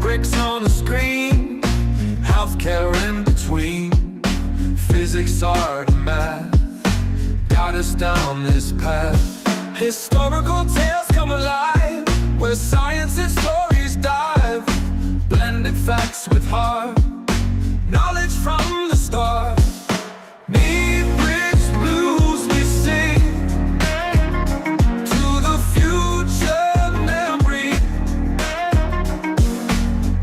bricks on the screen, healthcare in between. Physics, art, math got us down this path. Historical tales come alive, where science and stories dive. Blended facts with heart, knowledge from the start. Need bridge blues we sing to the future memory.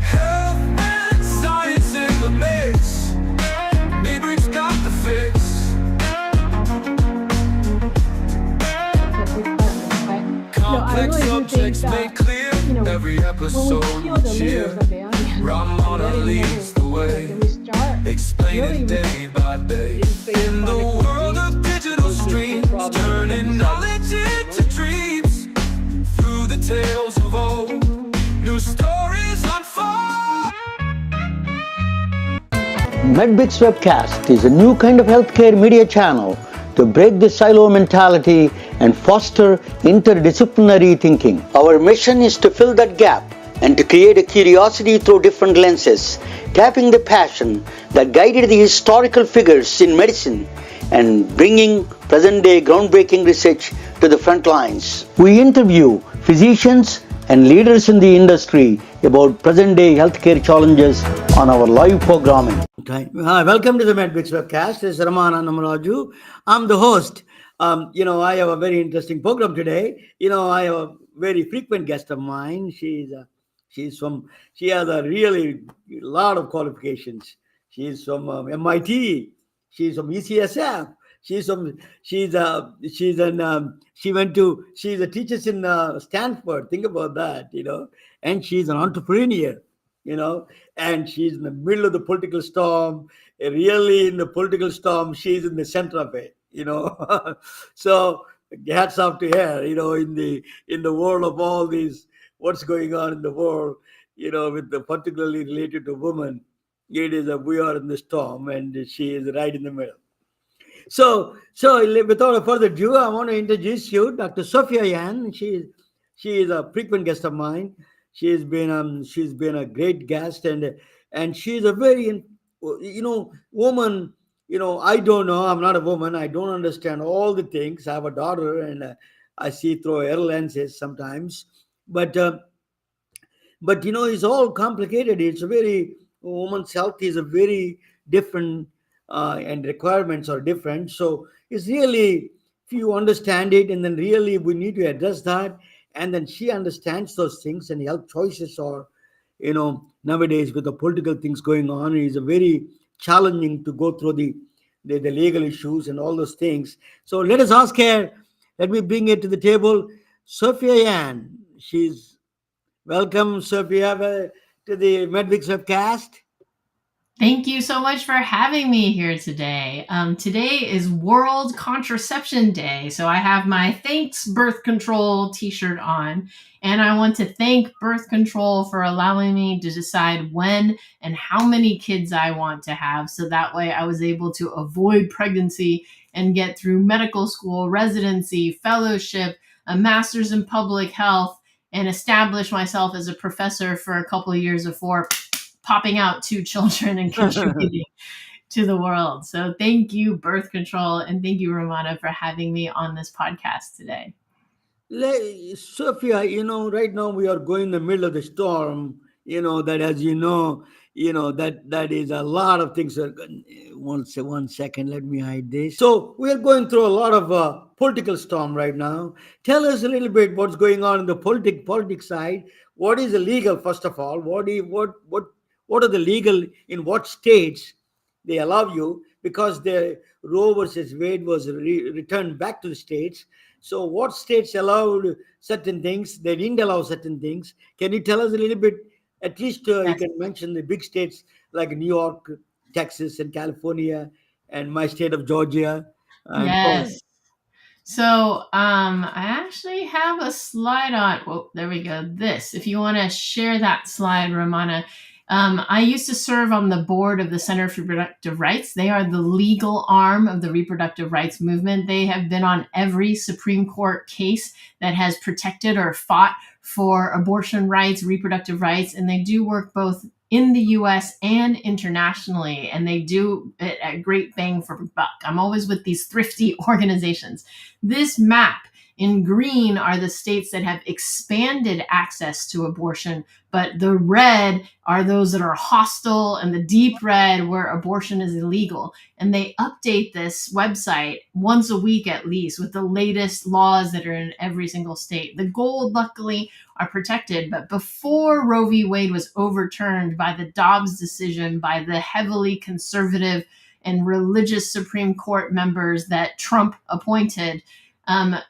Health and science in the mix. Need bridge got the fix. Complex subjects made clear. Every episode cheer. Ramona leads the way, explaining day by day. In the world of digital streams, turning knowledge into dreams. Through the tales of old, new stories unfold. MedBix Webcast is a new kind of healthcare media channel to break the silo mentality and foster interdisciplinary thinking. Our mission is to fill that gap and to create a curiosity through different lenses, tapping the passion that guided the historical figures in medicine and bringing present-day groundbreaking research to the front lines. We interview physicians and leaders in the industry about present-day healthcare challenges on our live programming. Okay. Welcome to the MedBix Webcast. This is Ramana Namaraju. I'm the host. I have a very interesting program today. I have a very frequent guest of mine. She has a really lot of qualifications. She's from MIT. She's from UCSF. She's a teacher in Stanford. Think about that, and she's an entrepreneur, and she's in the middle of the political storm. Really, in the political storm, she's in the center of it, So hats off to her, in the world of all these, what's going on in the world, with the particularly related to women. We are in the storm, and she is right in the middle. So without further ado, I want to introduce you, Dr. Sophia Yen. She is a frequent guest of mine. She's been a great guest, and she's a very woman. I don't know. I'm not a woman. I don't understand all the things. I have a daughter, and I see through her lenses sometimes. But it's all complicated. It's a very woman's health is a very different, and requirements are different. So it's really, if you understand it, and then really we need to address that, and then she understands those things, and health choices are, nowadays with the political things going on, is a very challenging to go through the legal issues and all those things. So let us ask her. Let me bring it to the table. Sophia Yen. Welcome, Sophia, to the MedBix Webcast. Thank you so much for having me here today. Today is World Contraception Day, so I have my Thanks Birth Control t-shirt on, and I want to thank birth control for allowing me to decide when and how many kids I want to have, so that way I was able to avoid pregnancy and get through medical school, residency, fellowship, a master's in public health, and establish myself as a professor for a couple of years before popping out 2 children and contributing to the world. So thank you, birth control, and thank you, Ramana, for having me on this podcast today. Sophia, right now we are going in the middle of the storm, that, as that is a lot of things. One second, let me hide this. So we are going through a lot of political storm right now. Tell us a little bit what's going on in the politics side. What is illegal, first of all? What are the legal, in what states they allow you, because the Roe versus Wade was returned back to the states. So what states allowed certain things, they didn't allow certain things. Can you tell us a little bit, at least Yes. you can mention the big states like New York, Texas, and California, and my state of Georgia. Yes. So I actually have a slide on, well, there we go, this. If you want to share that slide, Ramana, I used to serve on the board of the Center for Reproductive Rights. They are the legal arm of the reproductive rights movement. They have been on every Supreme Court case that has protected or fought for abortion rights, reproductive rights, and they do work both in the US and internationally, and they do it at great bang for buck. I'm always with these thrifty organizations. This map in green are the states that have expanded access to abortion, but the red are those that are hostile, and the deep red where abortion is illegal. And they update this website once a week at least with the latest laws that are in every single state. The gold, luckily, are protected, but before Roe v. Wade was overturned by the Dobbs decision by the heavily conservative and religious Supreme Court members that Trump appointed,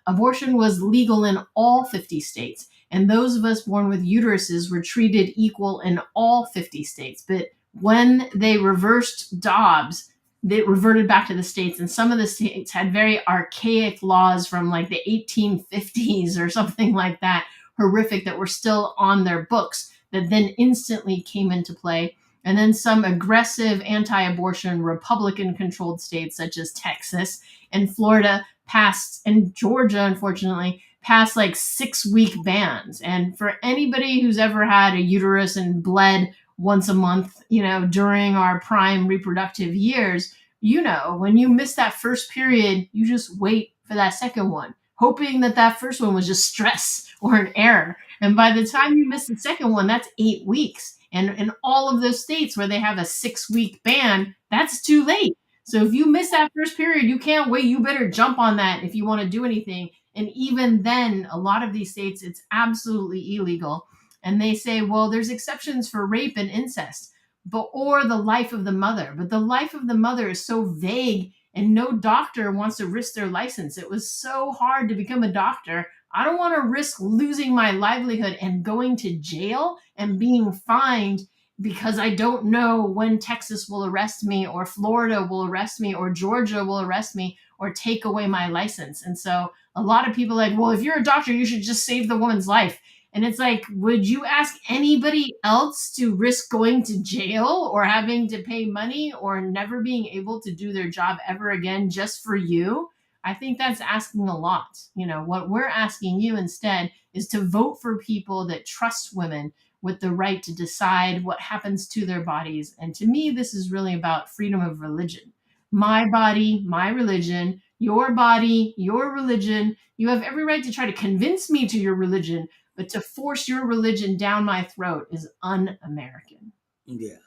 abortion was legal in all 50 states. And those of us born with uteruses were treated equal in all 50 states. But when they reversed Dobbs, they reverted back to the states. And some of the states had very archaic laws from like the 1850s or something like that, horrific, that were still on their books that then instantly came into play. And then some aggressive anti-abortion Republican-controlled states such as Texas and Florida passed, and Georgia, unfortunately, passed like 6-week bans. And for anybody who's ever had a uterus and bled once a month, during our prime reproductive years, when you miss that first period, you just wait for that second one, hoping that that first one was just stress or an error. And by the time you miss the second one, that's 8 weeks. And in all of those states where they have a 6-week ban, that's too late. So if you miss that first period, you can't wait. You better jump on that if you want to do anything. And even then, a lot of these states, it's absolutely illegal. And they say, well, there's exceptions for rape and incest, or the life of the mother. But the life of the mother is so vague, and no doctor wants to risk their license. It was so hard to become a doctor. I don't want to risk losing my livelihood and going to jail and being fined because I don't know when Texas will arrest me, or Florida will arrest me, or Georgia will arrest me, or take away my license. And so a lot of people are like, well, if you're a doctor, you should just save the woman's life. And it's like, would you ask anybody else to risk going to jail or having to pay money or never being able to do their job ever again just for you? I think that's asking a lot. What we're asking you instead is to vote for people that trust women with the right to decide what happens to their bodies. And to me, this is really about freedom of religion. My body, my religion, your body, your religion. You have every right to try to convince me to your religion, but to force your religion down my throat is un-American. Yeah.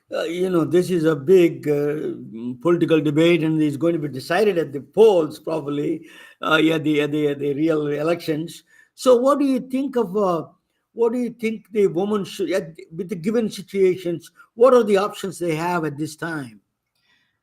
This is a big political debate, and it's going to be decided at the polls probably, the real elections. So what do you think the woman should, with the given situations, what are the options they have at this time?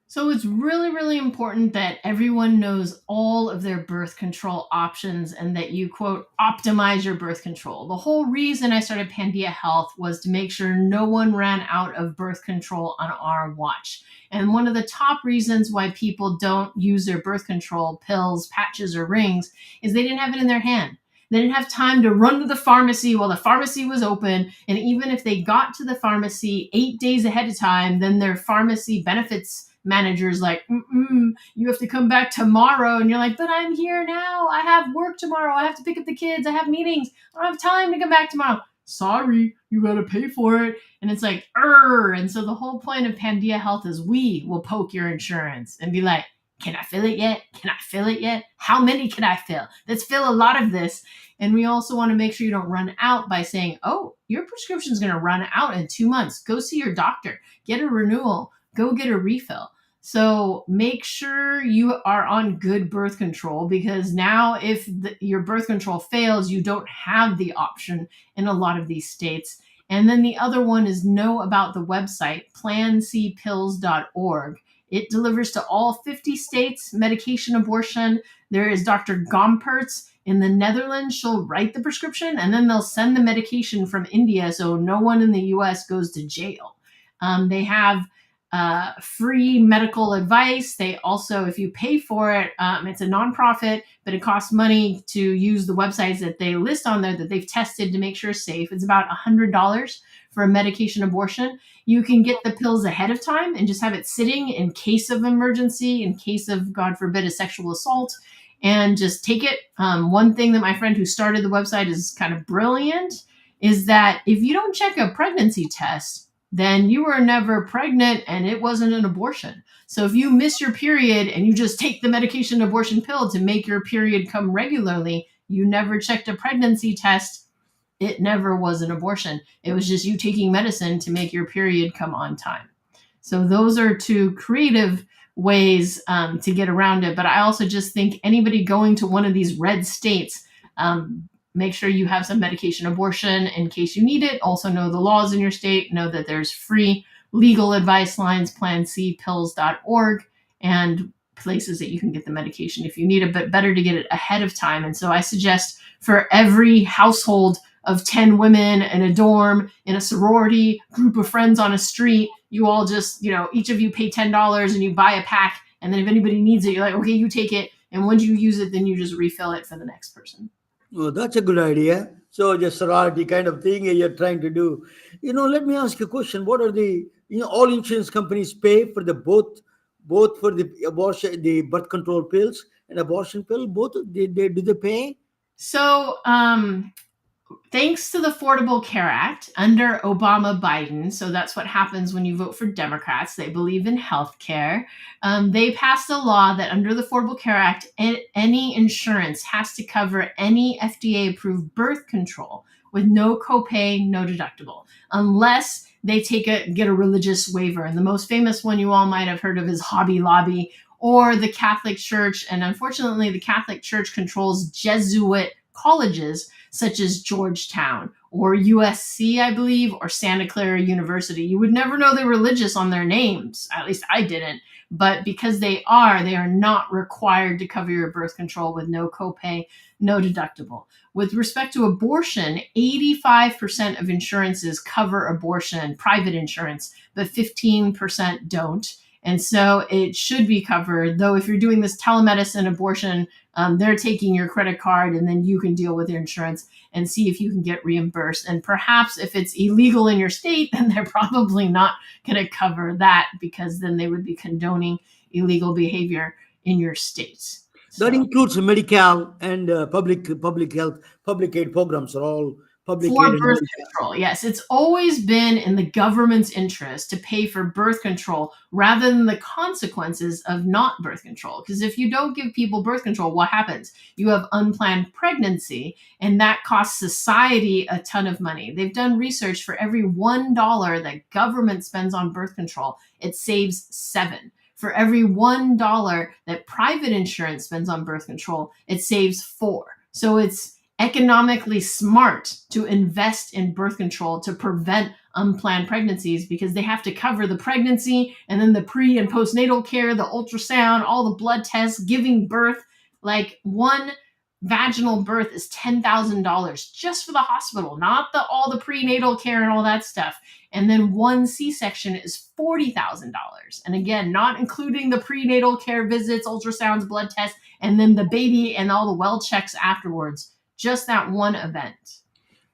So it's really, really important that everyone knows all of their birth control options and that you, quote, optimize your birth control. The whole reason I started Pandia Health was to make sure no one ran out of birth control on our watch. And one of the top reasons why people don't use their birth control pills, patches, or rings is they didn't have it in their hand. They didn't have time to run to the pharmacy while the pharmacy was open. And even if they got to the pharmacy 8 days ahead of time, then their pharmacy benefits manager's like, you have to come back tomorrow. And you're like, but I'm here now. I have work tomorrow. I have to pick up the kids. I have meetings. I don't have time to come back tomorrow. Sorry, you got to pay for it. And it's like, And so the whole point of Pandia Health is we will poke your insurance and be like, can I fill it yet? Can I fill it yet? How many can I fill? Let's fill a lot of this. And we also want to make sure you don't run out by saying, oh, your prescription is going to run out in 2 months. Go see your doctor. Get a renewal. Go get a refill. So make sure you are on good birth control, because now if your birth control fails, you don't have the option in a lot of these states. And then the other one is know about the website, plancpills.org. It delivers to all 50 states medication abortion. There is Dr. Gompertz in the Netherlands. She'll write the prescription and then they'll send the medication from India so no one in the US goes to jail. They have free medical advice. They also, if you pay for it, it's a nonprofit, but it costs money to use the websites that they list on there that they've tested to make sure it's safe. It's about $100 for for a medication abortion, you can get the pills ahead of time and just have it sitting in case of emergency, in case of, God forbid, a sexual assault, and just take it. One thing that my friend who started the website is kind of brilliant is that if you don't check a pregnancy test, then you were never pregnant and it wasn't an abortion. So if you miss your period and you just take the medication abortion pill to make your period come regularly, you never checked a pregnancy test, it never was an abortion. It was just you taking medicine to make your period come on time. So those are two creative ways to get around it. But I also just think anybody going to one of these red states, make sure you have some medication abortion in case you need it. Also know the laws in your state. Know that there's free legal advice lines, plancpills.org, and places that you can get the medication if you need it, but better to get it ahead of time. And so I suggest for every household of 10 women in a dorm, in a sorority, group of friends on a street, you all just, each of you pay $10 and you buy a pack. And then if anybody needs it, you're like, okay, you take it. And once you use it, then you just refill it for the next person. Oh, that's a good idea. So just sorority kind of thing you're trying to do. Let me ask you a question. What are the, all insurance companies pay for the both for the abortion, the birth control pills and abortion pill, both do they pay? So, thanks to the Affordable Care Act under Obama Biden, so that's what happens when you vote for Democrats. They believe in health care. They passed a law that under the Affordable Care Act, any insurance has to cover any FDA-approved birth control with no copay, no deductible, unless they get a religious waiver. And the most famous one you all might have heard of is Hobby Lobby or the Catholic Church. And unfortunately, the Catholic Church controls Jesuit colleges such as Georgetown or USC, I believe, or Santa Clara University. You would never know they're religious on their names. At least I didn't. But because they are not required to cover your birth control with no copay, no deductible. With respect to abortion, 85% of insurances cover abortion, private insurance, but 15% don't. And so it should be covered, though if you're doing this telemedicine abortion, they're taking your credit card and then you can deal with your insurance and see if you can get reimbursed. And perhaps if it's illegal in your state, then they're probably not going to cover that because then they would be condoning illegal behavior in your state. That includes Medi-Cal and public health, public aid programs are all public for aid. birth control. Yes, it's always been in the government's interest to pay for birth control rather than the consequences of not birth control. Because if you don't give people birth control, what happens? You have unplanned pregnancy, and that costs society a ton of money. They've done research for every $1 that government spends on birth control, it saves 7. For every $1 that private insurance spends on birth control, it saves 4. So it's economically smart to invest in birth control to prevent unplanned pregnancies because they have to cover the pregnancy and then the pre and postnatal care, the ultrasound, all the blood tests, giving birth. Like one vaginal birth is $10,000 just for the hospital, not all the prenatal care and all that stuff. And then one C-section is $40,000. And again, not including the prenatal care visits, ultrasounds, blood tests, and then the baby and all the well checks afterwards. Just that one event.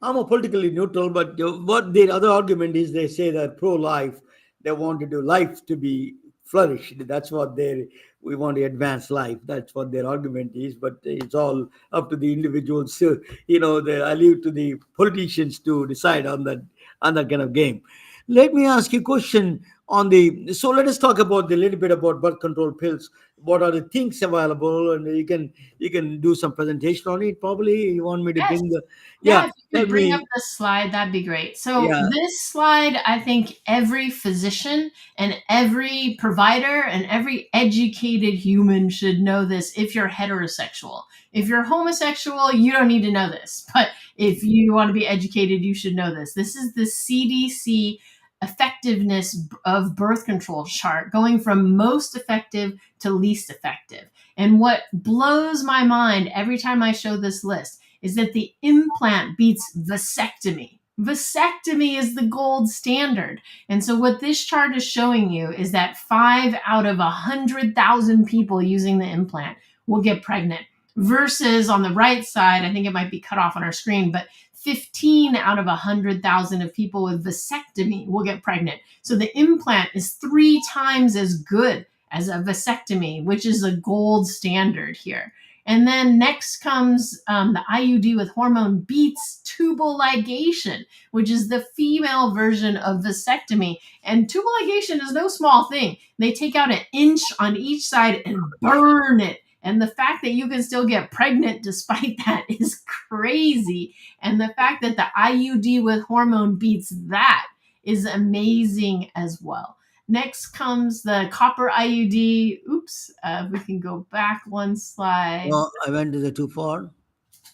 I'm a politically neutral, but what the other argument is, they say that pro-life, they want to do life to be flourished. That's what we want to advance life. That's what their argument is. But it's all up to the individuals. So, I leave to the politicians to decide on that kind of game. Let me ask you a question so let us talk about a little bit about birth control pills. What are the things available? And you can do some presentation on it. Probably you want me to bring the if you could bring up the slide, that'd be great. So this slide, I think every physician and every provider and every educated human should know this if you're heterosexual. If you're homosexual, you don't need to know this. But if you want to be educated, you should know this. This is the CDC effectiveness of birth control chart going from most effective to least effective. And what blows my mind every time I show this list is that the implant beats vasectomy. Vasectomy is the gold standard. And so what this chart is showing you is that 5 out of 100,000 people using the implant will get pregnant. versus on the right side, I think it might be cut off on our screen, but 15 out of 100,000 of people with vasectomy will get pregnant. So the implant is 3 times as good as a vasectomy, which is a gold standard here. And then next comes the IUD with hormone beats tubal ligation, which is the female version of vasectomy. And tubal ligation is no small thing. They take out 1 inch on each side and burn it. And the fact that you can still get pregnant despite that is crazy. And the fact that the IUD with hormone beats that is amazing as well. Next comes the copper IUD. Oops, we can go back 1 slide. No, I went to the too far.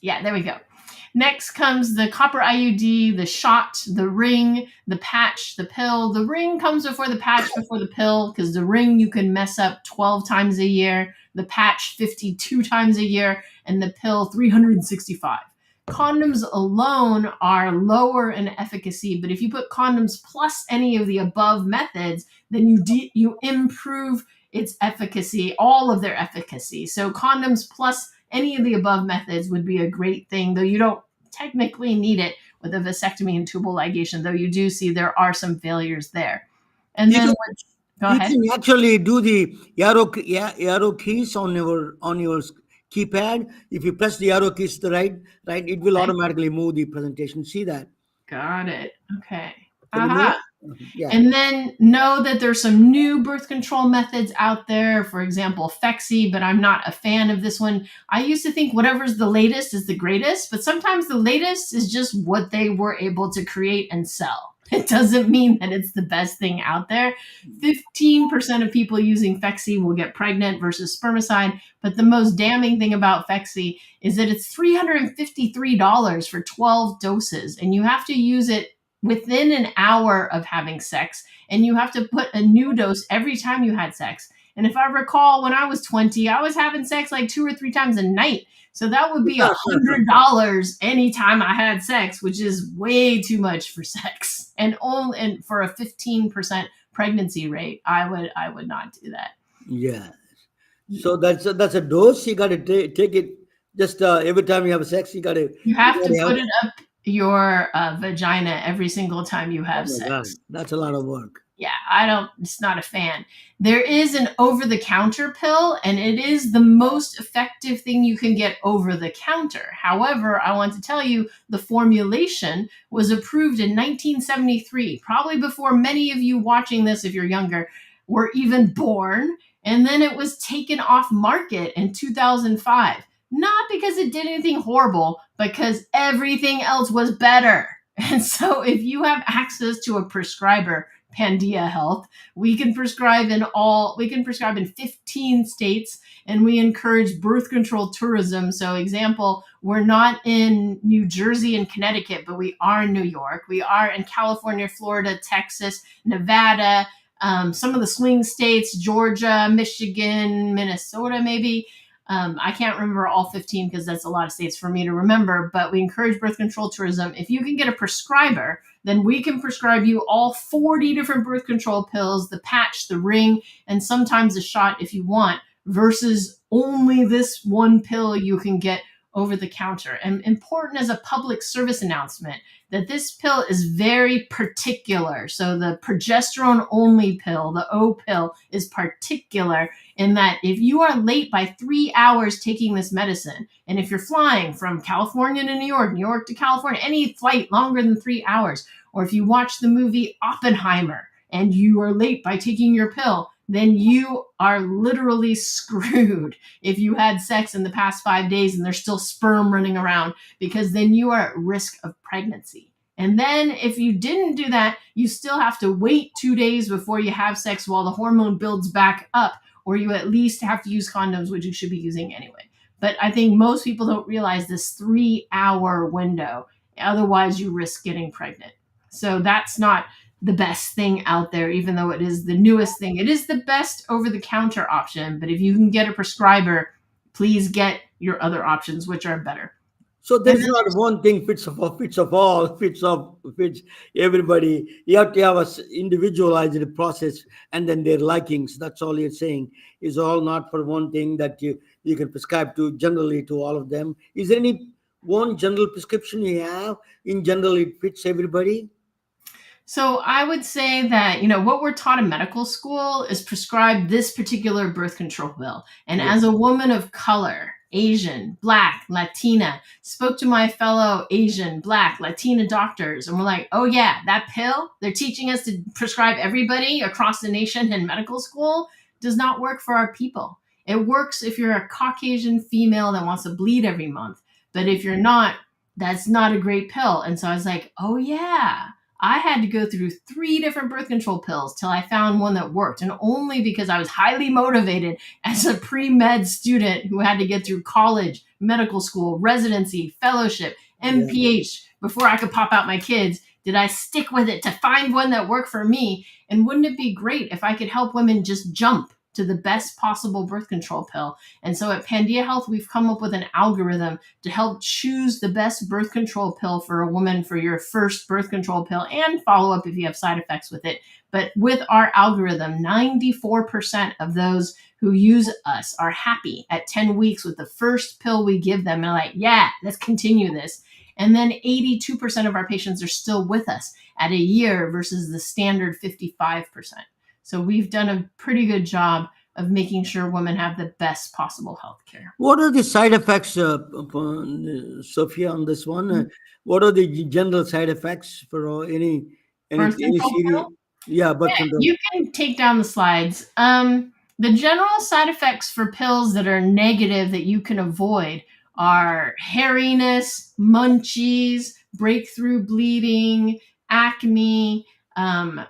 Yeah, there we go. Next comes the copper IUD, the shot, the ring, the patch, the pill. The ring comes before the patch, before the pill, because the ring you can mess up 12 times a year, the patch 52 times a year, and the pill 365. Condoms alone are lower in efficacy, but if you put condoms plus any of the above methods, then you improve its efficacy, all of their efficacy. So condoms plus any of the above methods would be a great thing, though you don't technically need it with a vasectomy and tubal ligation, though you do see there are some failures there. And then go ahead. You can actually do the arrow keys on your keypad. If you press the arrow keys to the right, it will automatically move the presentation. See that? Got it. Okay. Yeah. And then know that there's some new birth control methods out there, for example, Phexxi, but I'm not a fan of this one. I used to think whatever's the latest is the greatest, but sometimes the latest is just what they were able to create and sell. It doesn't mean that it's the best thing out there. 15% of people using Phexxi will get pregnant versus spermicide, but the most damning thing about Phexxi is that it's $353 for 12 doses, and you have to use it within an hour of having sex, and you have to put a new dose every time you had sex. And if I recall, when I was 20, I was having sex like 2 or 3 times a night. So that would be $100 anytime I had sex, which is way too much for sex. And for a 15% pregnancy rate, I would not do that. Yeah. So that's a dose. You got to take it just every time you have sex. You have to put it up your vagina every single time you have sex. God, that's a lot of work. Yeah, it's not a fan. There is an over-the-counter pill, and it is the most effective thing you can get over the counter. However, I want to tell you the formulation was approved in 1973, probably before many of you watching this, if you're younger, were even born. And then it was taken off market in 2005. Not because it did anything horrible, because everything else was better. And so if you have access to a prescriber, Pandia Health, we can prescribe in 15 states, and we encourage birth control tourism. So example, we're not in New Jersey and Connecticut, but we are in New York. We are in California, Florida, Texas, Nevada, some of the swing states, Georgia, Michigan, Minnesota, maybe. I can't remember all 15 because that's a lot of states for me to remember, but we encourage birth control tourism. If you can get a prescriber, then we can prescribe you all 40 different birth control pills, the patch, the ring, and sometimes a shot if you want, versus only this one pill you can get over the counter. And important as a public service announcement that this pill is very particular. So the progesterone only pill, the O pill, is particular in that if you are late by 3 hours taking this medicine, and if you're flying from California to New York to California, any flight longer than 3 hours, or if you watch the movie Oppenheimer and you are late by taking your pill, then you are literally screwed if you had sex in the past 5 days and there's still sperm running around, because then you are at risk of pregnancy. And then if you didn't do that, you still have to wait 2 days before you have sex while the hormone builds back up, or you at least have to use condoms, which you should be using anyway. But I think most people don't realize this 3 hour window. Otherwise, you risk getting pregnant. So that's not the best thing out there, even though it is the newest thing. It is the best over-the-counter option, but if you can get a prescriber, please get your other options, which are better. So And there's not one thing fits everybody. You have to have a individualized process, and then their likings. That's all you're saying. Is all not for one thing that you can prescribe to generally to all of them. Is there any one general prescription you have? In general, it fits everybody. so I would say that, what we're taught in medical school is prescribe this particular birth control pill. And Yeah. as a woman of color, Asian, Black, Latina, spoke to my fellow Asian, Black, Latina doctors, and we're like, oh yeah, that pill they're teaching us to prescribe everybody across the nation in medical school does not work for our people. It works if you're a Caucasian female that wants to bleed every month. But if you're not, that's not a great pill. And so I was like, oh yeah, I had to go through 3 different birth control pills till I found one that worked. And only because I was highly motivated as a pre-med student who had to get through college, medical school, residency, fellowship, MPH before I could pop out my kids, did I stick with it to find one that worked for me. And wouldn't it be great if I could help women just jump to the best possible birth control pill? And so at Pandia Health, we've come up with an algorithm to help choose the best birth control pill for a woman for your first birth control pill and follow up if you have side effects with it. But with our algorithm, 94% of those who use us are happy at 10 weeks with the first pill we give them. They're like, yeah, let's continue this. And then 82% of our patients are still with us at a year versus the standard 55%. So we've done a pretty good job of making sure women have the best possible health care. What are the side effects, Sophia, on this one? What are the general side effects for Birth any control serious? pill? Yeah, birth Yeah, control. you can take down the slides. The general side effects for pills that are negative that you can avoid are hairiness, munchies, breakthrough bleeding, acne.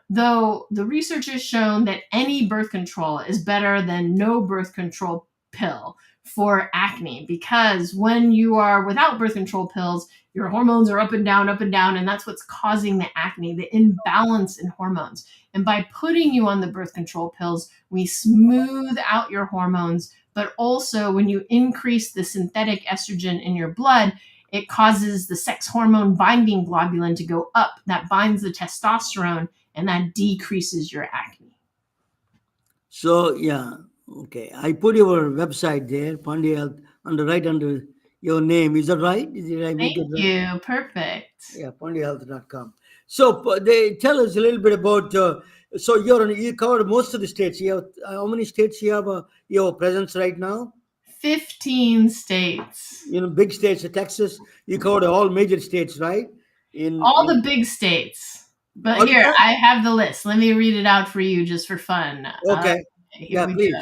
Though the research has shown that any birth control is better than no birth control pill for acne, because when you are without birth control pills, your hormones are up and down, and that's what's causing the acne, the imbalance in hormones. And by putting you on the birth control pills, we smooth out your hormones. But also, when you increase the synthetic estrogen in your blood, it causes the sex hormone binding globulin to go up. That binds the testosterone, and that decreases your acne. So yeah, okay. I put your website there, Pandia Health, under your name. Is that right? Did I make Thank it right? you. Perfect. Yeah, pandiahealth.com. So they tell us a little bit about. So you covered most of the states. You have how many states you have a presence right now? 15 states. Big states. Texas. You covered all major states, right? All In the big states. But all here, the I have the list. Let me read it out for you just for fun. okay. Here Yeah, we please. go.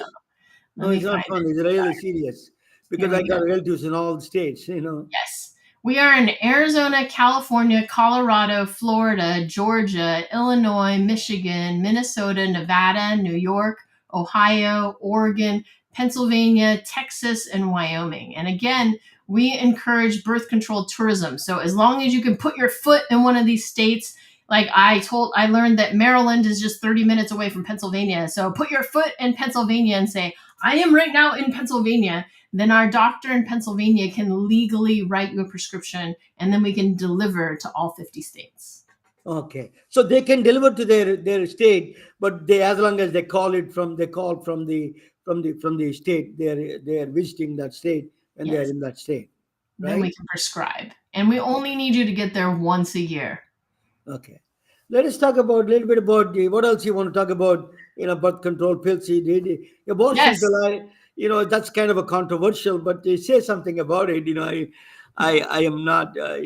No, Let me it's not find fun. it. It's really serious Here because I we go. got relatives in all the states. Yes. We are in Arizona, California, Colorado, Florida, Georgia, Illinois, Michigan, Minnesota, Nevada, New York, Ohio, Oregon, Pennsylvania, Texas, and Wyoming. And again, we encourage birth control tourism. So as long as you can put your foot in one of these states, like I learned that Maryland is just 30 minutes away from Pennsylvania. So put your foot in Pennsylvania and say, I am right now in Pennsylvania. Then our doctor in Pennsylvania can legally write you a prescription, and then we can deliver to all 50 states. Okay, so they can deliver to their state, but they as long as they call from the state, they are visiting that state and they are Yes. in that state, Then right? we can prescribe. And we only need you to get there once a year. Okay, let us talk about a little bit about what else you want to talk about. Birth control pills. Abortion Yes. pill. That's kind of a controversial, but they say something about it. I am not. I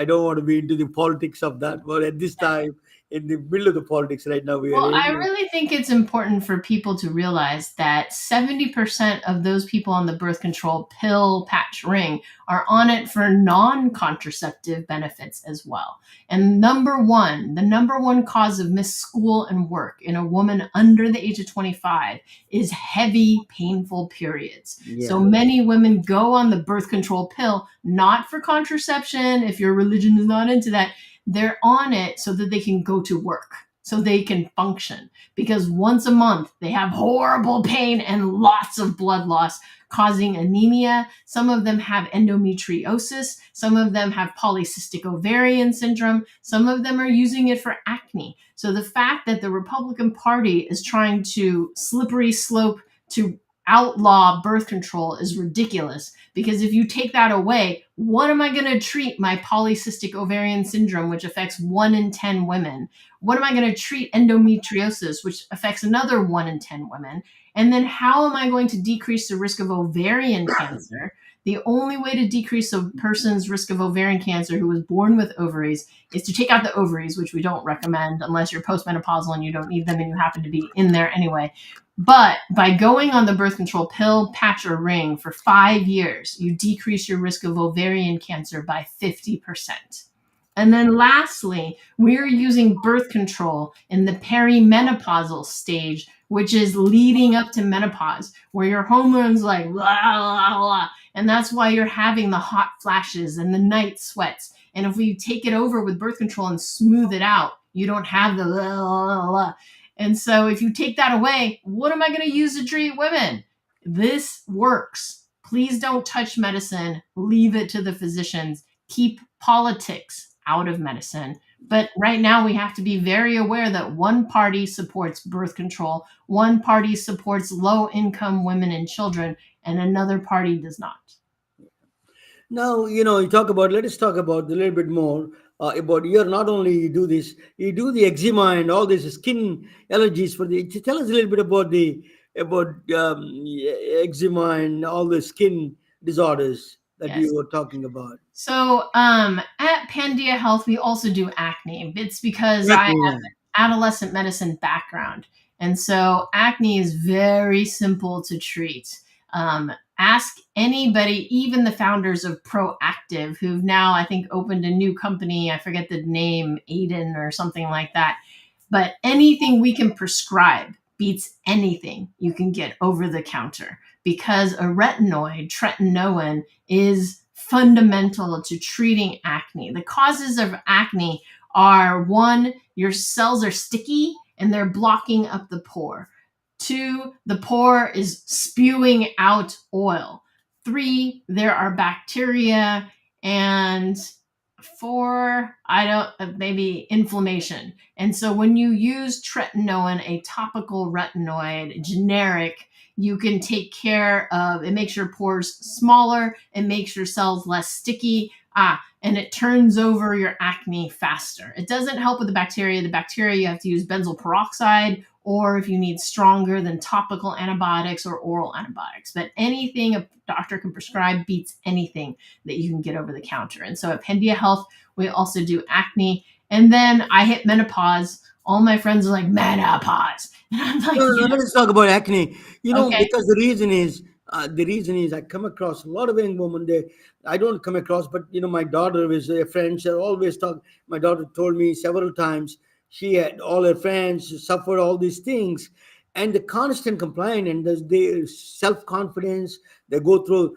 don't want to be into the politics of that. But at this time, in the middle of the politics right now, we are Well, I in. really think it's important for people to realize that 70% of those people on the birth control pill patch ring are on it for non-contraceptive benefits as well. And the number one cause of missed school and work in a woman under the age of 25 is heavy, painful periods. Yeah. So many women go on the birth control pill, not for contraception. If your religion is not into that, they're on it so that they can go to work. so they can function. Because once a month, they have horrible pain and lots of blood loss, causing anemia. Some of them have endometriosis. Some of them have polycystic ovarian syndrome. Some of them are using it for acne. So the fact that the Republican Party is trying to slippery slope to outlaw birth control is ridiculous, because if you take that away, what am I going to treat my polycystic ovarian syndrome, which affects 1 in 10 women? What am I going to treat endometriosis, which affects another 1 in 10 women? And then how am I going to decrease the risk of ovarian cancer? The only way to decrease a person's risk of ovarian cancer who was born with ovaries is to take out the ovaries, which we don't recommend unless you're postmenopausal and you don't need them and you happen to be in there anyway. But by going on the birth control pill, patch, or ring for 5 years, you decrease your risk of ovarian cancer by 50%. And then lastly, we're using birth control in the perimenopausal stage, which is leading up to menopause, where your hormones like blah, blah, blah. And that's why you're having the hot flashes and the night sweats. And if we take it over with birth control and smooth it out, you don't have the blah, blah, blah. And so if you take that away, what am I going to use to treat women? This works. Please don't touch medicine. Leave it to the physicians. Keep politics out of medicine. But right now we have to be very aware that one party supports birth control, one party supports low-income women and children, and another party does not. Now, let us talk about a little bit more about not only you do this, you do the eczema and all this skin allergies tell us a little bit about eczema and all the skin disorders that you were talking about. So at Pandia Health, we also do acne. It's because I have an adolescent medicine background. And so acne is very simple to treat. Ask anybody, even the founders of Proactive, who've now, I think, opened a new company. I forget the name, Aiden or something like that. But anything we can prescribe beats anything you can get over the counter, because a retinoid, tretinoin, is fundamental to treating acne. The causes of acne are: 1, your cells are sticky and they're blocking up the pore. 2, the pore is spewing out oil. 3, there are bacteria. And 4, maybe inflammation. And so when you use tretinoin, a topical retinoid, generic, you can take care of it. Makes your pores smaller, it makes your cells less sticky, and it turns over your acne faster. It doesn't help with the bacteria. The bacteria, you have to use benzoyl peroxide, or if you need stronger, then topical antibiotics or oral antibiotics. But anything a doctor can prescribe beats anything that you can get over the counter. And so at Pandia Health, we also do acne. And then I hit menopause. All my friends are like, menopause. And I'm like, no, let's talk about acne. Okay. Because the reason is I come across a lot of young women there. I don't come across, but my daughter is a friend. She always talk. My daughter told me several times she had all her friends suffer all these things, and the constant complaint and the self-confidence they go through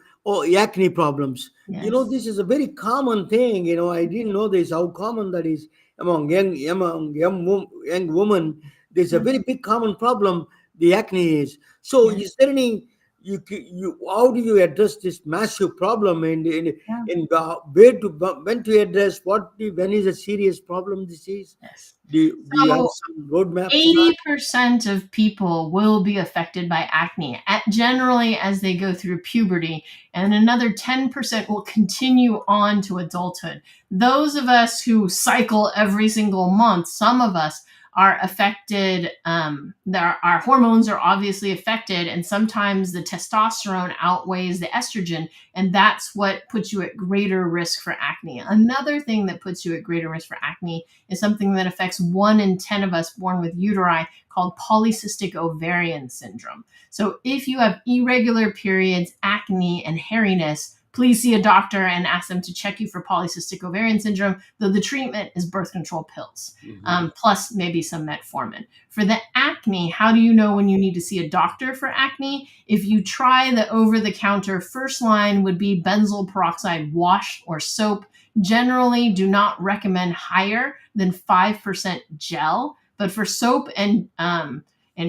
acne problems. Yes. This is a very common thing. I didn't know this, how common that is among young women. There's a very big common problem, the acne is. So is there any how do you address this massive problem, and when to address when is a serious problem this is? Yes. Do you have some roadmap? 80% of people will be affected by acne, generally as they go through puberty, and another 10% will continue on to adulthood. Those of us who cycle every single month, some of us are affected. Our hormones are obviously affected, and sometimes the testosterone outweighs the estrogen, and that's what puts you at greater risk for acne. Another thing that puts you at greater risk for acne is something that affects 1 in 10 of us born with uteri, called polycystic ovarian syndrome. So if you have irregular periods, acne, and hairiness, please see a doctor and ask them to check you for polycystic ovarian syndrome, though the treatment is birth control pills, plus maybe some metformin. For the acne, how do you know when you need to see a doctor for acne? If you try the over-the-counter, first line would be benzoyl peroxide wash or soap. Generally, do not recommend higher than 5% gel, But for soap and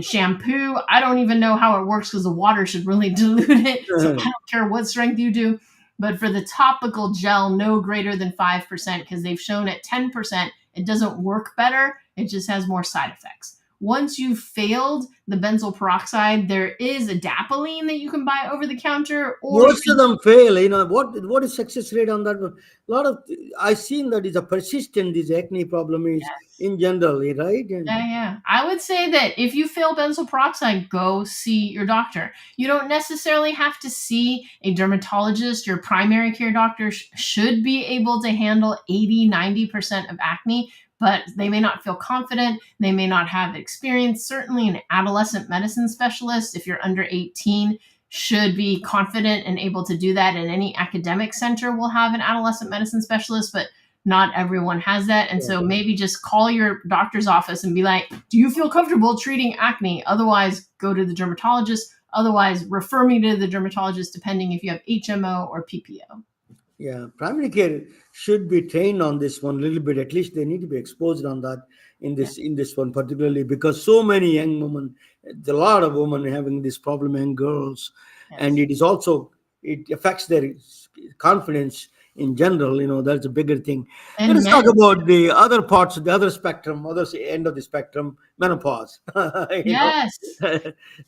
shampoo, I don't even know how it works because the water should really dilute it. So I don't care what strength you do. But for the topical gel, no greater than 5%, because they've shown at 10%, it doesn't work better. It just has more side effects. Once you've failed the benzoyl peroxide, there is adapalene that you can buy over the counter. Or Most of them fail. What is success rate on that one? A lot of I've seen that is a persistent this acne problem is yes. in general, right? And Yeah. I would say that if you fail benzoyl peroxide, go see your doctor. You don't necessarily have to see a dermatologist. Your primary care doctor should be able to handle 80-90% of acne, but they may not feel confident. They may not have experience. Certainly an adolescent medicine specialist, if you're under 18, should be confident and able to do that. And any academic center will have an adolescent medicine specialist, but not everyone has that. And so maybe just call your doctor's office and be like, do you feel comfortable treating acne? Otherwise, go to the dermatologist. Otherwise, refer me to the dermatologist, depending if you have HMO or PPO. yeah, primary care should be trained on this one a little bit. At least they need to be exposed on that in this one particularly, because so many young women, a lot of women having this problem, and girls, and it affects their confidence in general. That's a bigger thing. And Let's talk men, about the other parts of the other spectrum, other end of the spectrum, menopause. yes.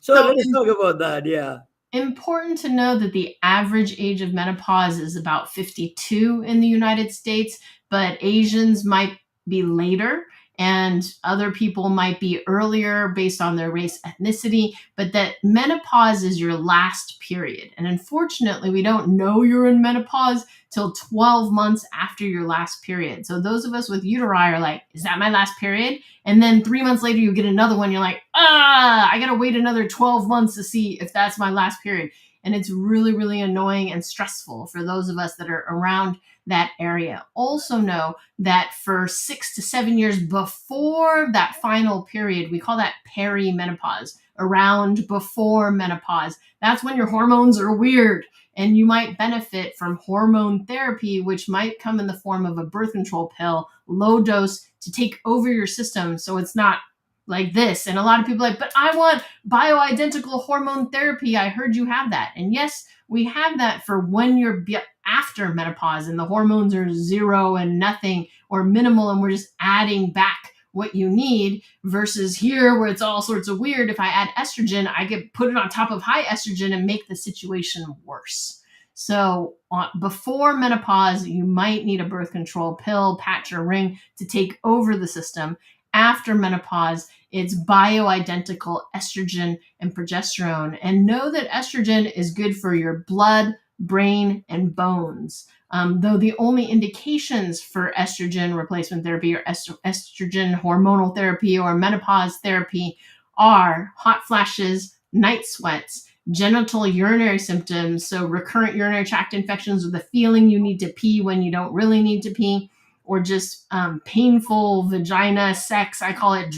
So So let's talk about that. Yeah. important to know that the average age of menopause is about 52 in the United States, but Asians might be later and other people might be earlier based on their race, ethnicity, but that menopause is your last period. And unfortunately, we don't know you're in menopause till 12 months after your last period. So those of us with uteri are like, is that my last period? And then 3 months later, you get another one. You're like, I got to wait another 12 months to see if that's my last period. And it's really, really annoying and stressful for those of us that are around that area. Also know that for 6 to 7 years before that final period, we call that perimenopause, around before menopause. That's when your hormones are weird. And you might benefit from hormone therapy, which might come in the form of a birth control pill, low dose, to take over your system so it's not like this. And a lot of people are like, but I want bioidentical hormone therapy. I heard you have that. And yes, we have that for when you're after menopause and the hormones are zero and nothing or minimal, and we're just adding back what you need, versus here where it's all sorts of weird. If I add estrogen, I get put it on top of high estrogen and make the situation worse. So before menopause, you might need a birth control pill, patch, or ring to take over the system. After menopause, it's bioidentical estrogen and progesterone. And know that estrogen is good for your blood, brain, and bones. Though the only indications for estrogen replacement therapy or estrogen hormonal therapy or menopause therapy are hot flashes, night sweats, genital urinary symptoms, so recurrent urinary tract infections with the feeling you need to pee when you don't really need to pee, or just painful vagina sex. I call it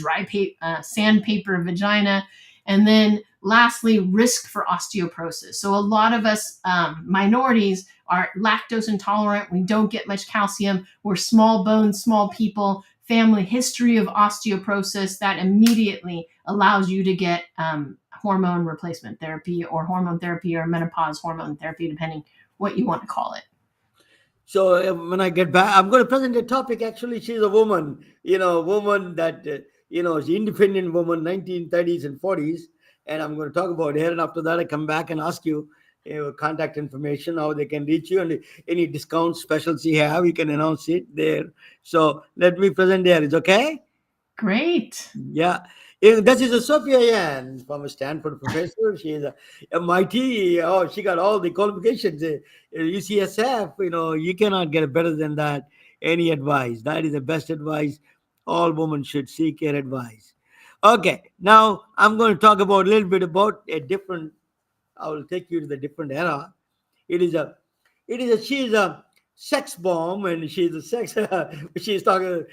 sandpaper vagina. And then lastly, risk for osteoporosis. So a lot of us minorities are lactose intolerant. We don't get much calcium. We're small bones, small people, family history of osteoporosis. That immediately allows you to get hormone replacement therapy or hormone therapy or menopause hormone therapy, depending what you want to call it. So when I get back, I'm going to present a topic. Actually, she's a woman, woman that, is independent woman, 1930s and 40s. And I'm going to talk about her. And after that, I come back and ask you contact information, how they can reach you, and any discounts, specials you have, you can announce it there. So let me present her. Is okay? Great. Yeah. This is a Sophia Yen, from a Stanford professor. She is a MIT. Oh, she got all the qualifications. UCSF, you cannot get better than that. Any advice. That is the best advice. All women should seek her advice. Okay. Now, I'm going to talk about a little bit about I will take you to the different era. She is a sex bomb, and she's a sex. Sophia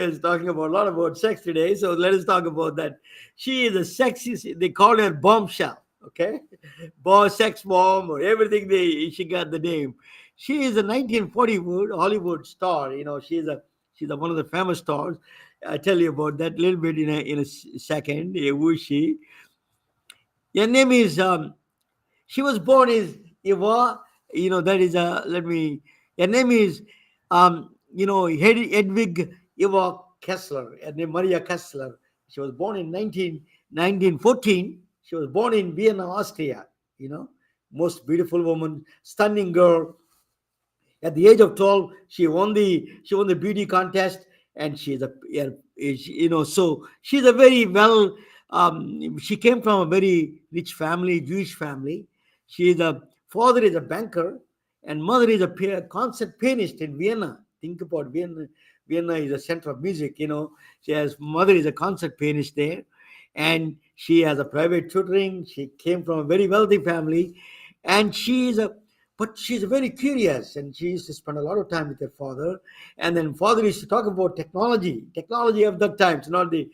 is talking about a lot about sex today. So let us talk about that. She is a sexy. They call her bombshell. Okay, sex bomb, or everything. She got the name. She is a 1940 Hollywood star. She's one of the famous stars. I tell you about that little bit in a second. Who is she? Her name is she was born is Eva. That is let me. Her name is Hedwig Eva Kessler. Her name Maria Kessler. She was born in 1914. She was born in Vienna, Austria. Most beautiful woman, stunning girl. At the age of 12, she won the beauty contest, and she's a yeah, so she's a very well. She came from a very rich family, Jewish family. She is a father is a banker, and mother is a concert pianist in Vienna. Think about Vienna. Vienna is a center of music. She has mother is a concert pianist there, and she has a private tutoring. She came from a very wealthy family, and she's very curious, and she used to spend a lot of time with her father. And then father used to talk about technology of that time. It's not the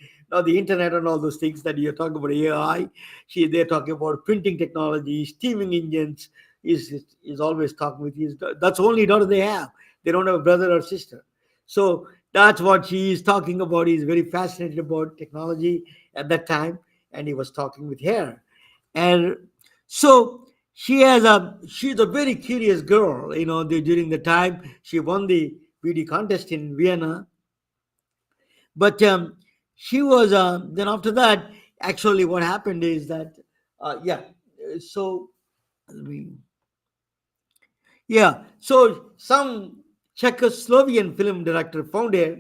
internet and all those things that you're talking about, AI. They're talking about printing technology, steaming engines. Is always talking with his. That's the only daughter they have. They don't have a brother or sister. So that's what she is talking about. He's very fascinated about technology at that time, and he was talking with her. And so she's a very curious girl. During the time she won the beauty contest in Vienna, but she was then after that. Actually, what happened is that yeah. So let me yeah. So some Czechoslovakian film director found her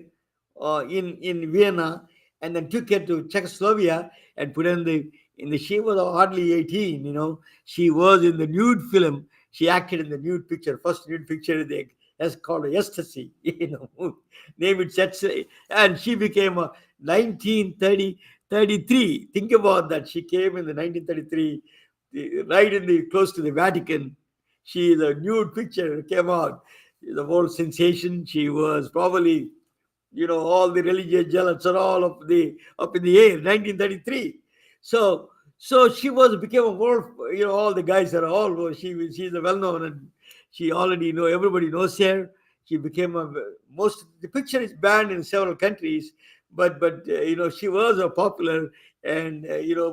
in Vienna, and then took her to Czechoslovakia and put her in the. She was hardly 18. She was in the nude film. She acted in the nude picture, first nude picture that's called Ecstasy. Name it sets, and she became a 1933. Think about that. She came in the 1933, right in the close to the Vatican. The nude picture came out. The whole sensation. She was probably, all the religious jealots are all up in the air. 1933. So she became a world. All the guys are all. She's a well known, and she already everybody knows her. She became the picture is banned in several countries, but she was a popular, and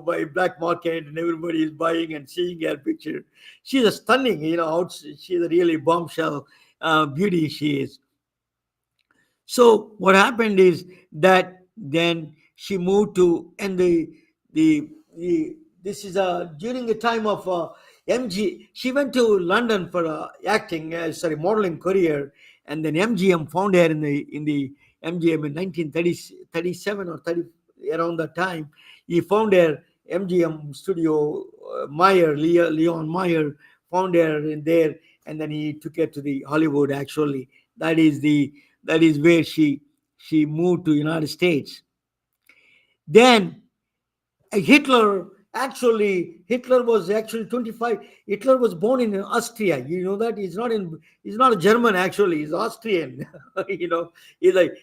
by black market, and everybody is buying and seeing her picture. She's a stunning, she's a really bombshell beauty. She is. So what happened is that then she moved to, and the this is during the time of MG. She went to London for acting, modeling career, and then MGM found her in the MGM in 1937 or 30, around that time. He found her MGM studio. Leon Meyer found her in there, and then he took her to the Hollywood. Actually, that is where she moved to United States. Then Hitler was actually 25. Hitler was born in Austria. You know that he's not a German. Actually, he's Austrian. He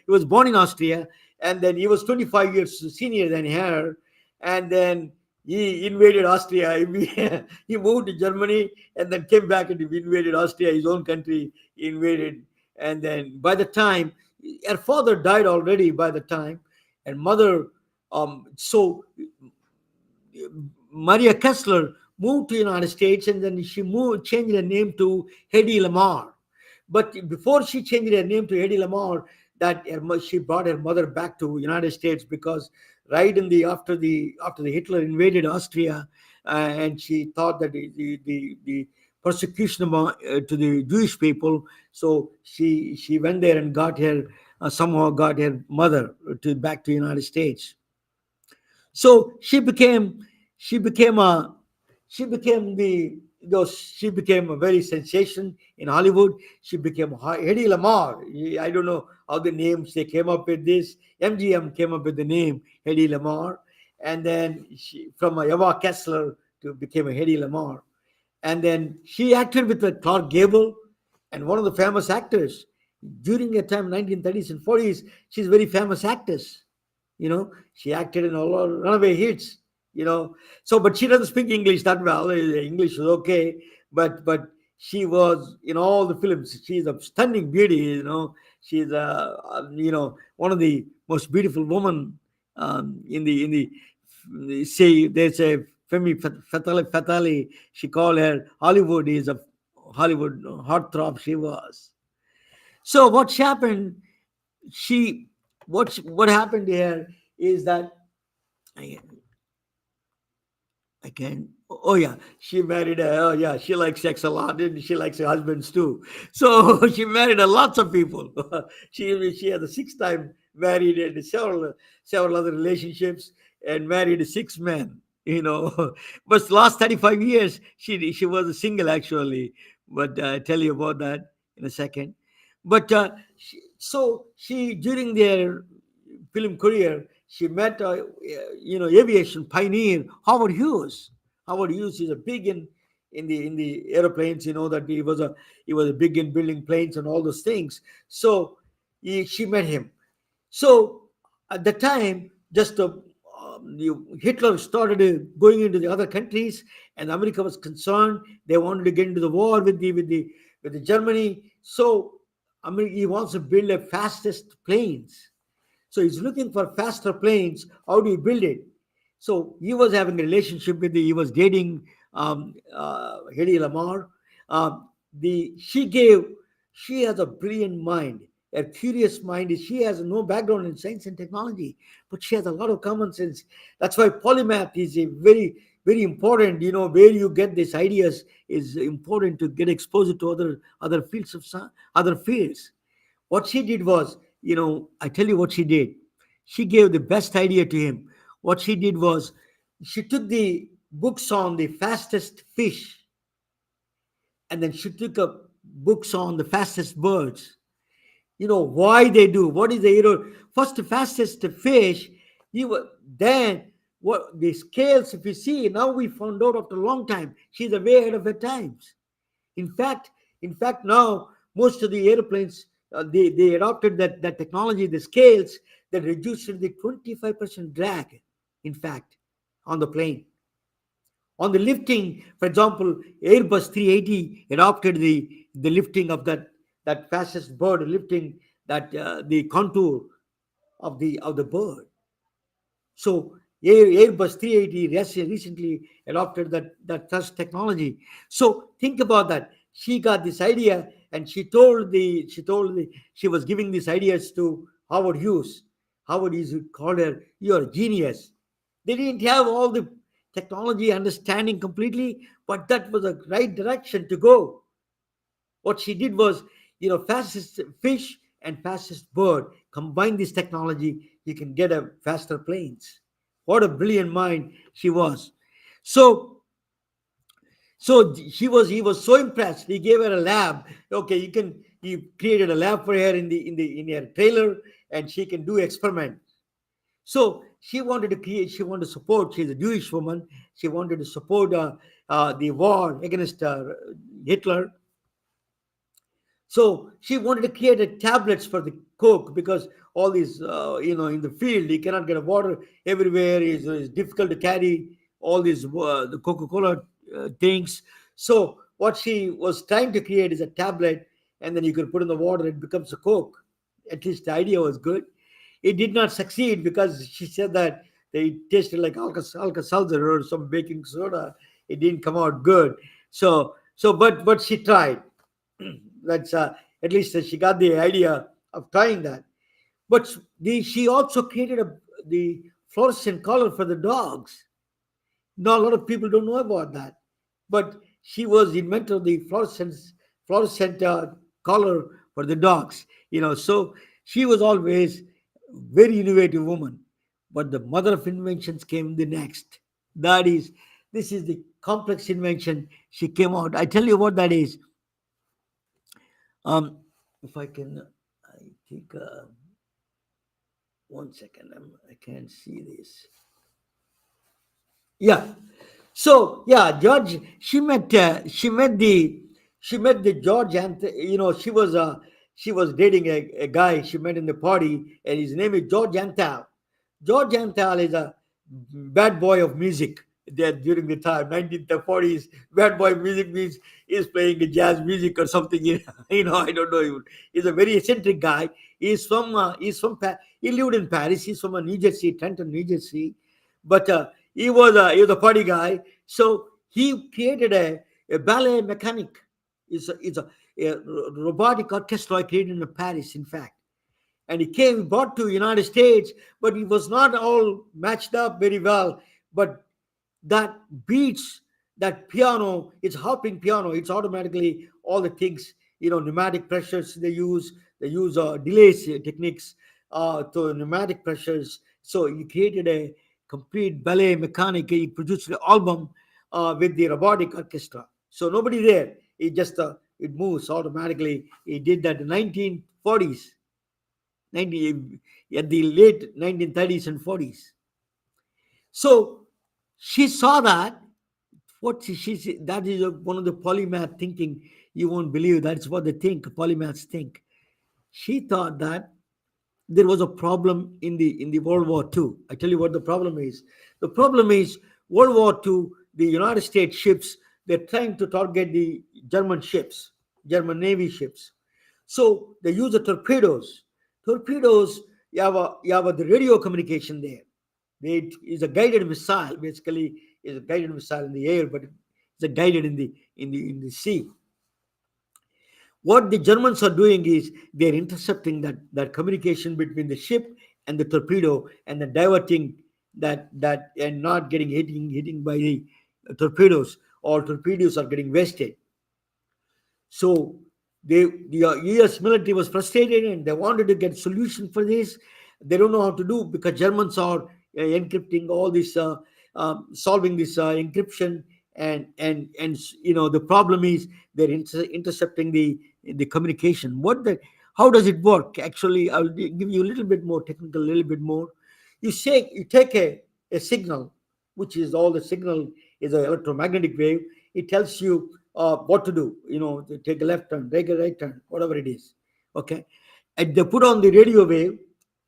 was born in Austria, and then he was 25 years senior than her, and then he invaded Austria. He moved to Germany, and then came back and invaded Austria, his own country. He invaded, and then by the time her father died already by the time, and mother. So Maria Kessler moved to the United States, and then changed her name to Hedy Lamarr. But before she changed her name to Hedy Lamarr, she brought her mother back to United States, because right in the after the Hitler invaded Austria, and she thought that the persecution to the Jewish people, so she went there and somehow got her mother back to United States. So she became she became a very sensation in Hollywood. She became Hedy Lamarr. I don't know how the names they came up with this. MGM came up with the name Hedy Lamarr, and then from a Eva Kessler to became a Hedy Lamarr, and then she acted with Clark Gable, and one of the famous actors during a time 1930s and 40s. She's a very famous actress. She acted in a lot of runaway hits. But she doesn't speak English that well. English is okay, but she was in all the films. She's a stunning beauty. She's one of the most beautiful woman in the say there's a Femi Fatali, she called her Hollywood is a Hollywood heartthrob she was. So what's happened? She what happened here is that I can. Oh yeah, she married. Oh yeah, she likes sex a lot, and she likes her husbands too. So she married lots of people. She had a 6 time married and several other relationships, and married 6 men. But last 35 years she was a single actually. But I tell you about that in a second. But so she during their film career, she met aviation pioneer Howard Hughes. Howard Hughes is a big in the airplanes. You know that he was a big in building planes and all those things. So she met him. So at the time, just Hitler started going into the other countries, and America was concerned. They wanted to get into the war with the Germany. So I mean, he wants to build the fastest planes. So he's looking for faster planes. How do you build it? So he was having a relationship he was dating Hedy Lamar. She has a brilliant mind, a curious mind. She has no background in science and technology, but she has a lot of common sense. That's why polymath is a very, very important. Where you get these ideas is important to get exposed to other fields other fields. What she did was, I tell you what she did. She gave the best idea to him. What she did was, she took the books on the fastest fish, and then she took up books on the fastest birds. Why they do, what is first the fastest fish, then what the scales, if you see, now we found out after a long time, she's way ahead of her times. In fact, now most of the airplanes, they adopted that technology, the scales that reduced the 25% drag. In fact, on the plane, on the lifting, for example, Airbus 380 adopted the lifting of that fastest bird, lifting that the contour of the bird. So Airbus 380 recently adopted that thrust technology. So think about that. She got this idea, and she was giving these ideas to Howard Hughes. Howard Hughes called her, "You're a genius." They didn't have all the technology understanding completely, but that was the right direction to go. What she did was, fastest fish and fastest bird, combine this technology, you can get a faster planes. What a brilliant mind she was. So he was so impressed. He gave her a lab. Okay, he created a lab for her in her trailer, and she can do experiment. So she wanted to support. She's a Jewish woman. She wanted to support the war against Hitler. So she wanted to create a tablets for the Coke, because all these, in the field, you cannot get water everywhere. It's difficult to carry all these the Coca-Cola things. So what she was trying to create is a tablet, and then you can put in the water, it becomes a Coke. At least the idea was good. It did not succeed because she said that they tasted like Alka-Seltzer or some baking soda. It didn't come out good. But she tried. That's at least she got the idea of trying that. But she also created the fluorescent color for the dogs. Now a lot of people don't know about that, but she was inventor of the fluorescent color for the dogs. So she was always very innovative woman. But the mother of inventions came the next. This is the complex invention she came out. I tell you what that is. If I can, I think 1 second. I can't see this. Yeah. So yeah, George. She met the George, and she was dating a guy she met in the party, and his name is George Antheil. George Antheil is a bad boy of music. there during the time 1940s. Bad boy music means he's playing the jazz music or something. I don't know. He's a very eccentric guy. He lived in Paris. He's from New Jersey, Trenton, New Jersey, but he was a party guy. So he created a ballet mechanic. It's a robotic orchestra created in Paris, in fact. And he brought to United States, but it was not all matched up very well. But that beats, that piano, it's hopping piano, it's automatically all the things, pneumatic pressures they use delays techniques to pneumatic pressures. So he created a complete ballet mechanic. He produced an album with the robotic orchestra, so nobody there, it moves automatically. He did that in 1940s, 90, at the late 1930s and 40s. So she saw that. That is one of the polymath thinking. You won't believe that's what they think. Polymaths think. She thought that there was a problem in the World War II. I tell you what the problem is. The problem is World War II. The United States ships, they're trying to target the German ships, German Navy ships. So they use the torpedoes. Torpedoes, you have the radio communication there. It is a guided missile. Basically, is a guided missile in the air, but it's a guided in the sea. What the Germans are doing is they're intercepting that communication between the ship and the torpedo, and then diverting that and not getting hitting by the torpedoes. All torpedoes are getting wasted. So the U.S. military was frustrated, and they wanted to get solution for this. They don't know how to do, because Germans are encrypting all this, solving this encryption, and the problem is they're intercepting the communication. How does it work? Actually, I'll give you a little bit more technical, a little bit more. You take a signal, which is all the signal is an electromagnetic wave. It tells you what to do. To take a left turn, take a right turn, whatever it is. Okay, and they put on the radio wave.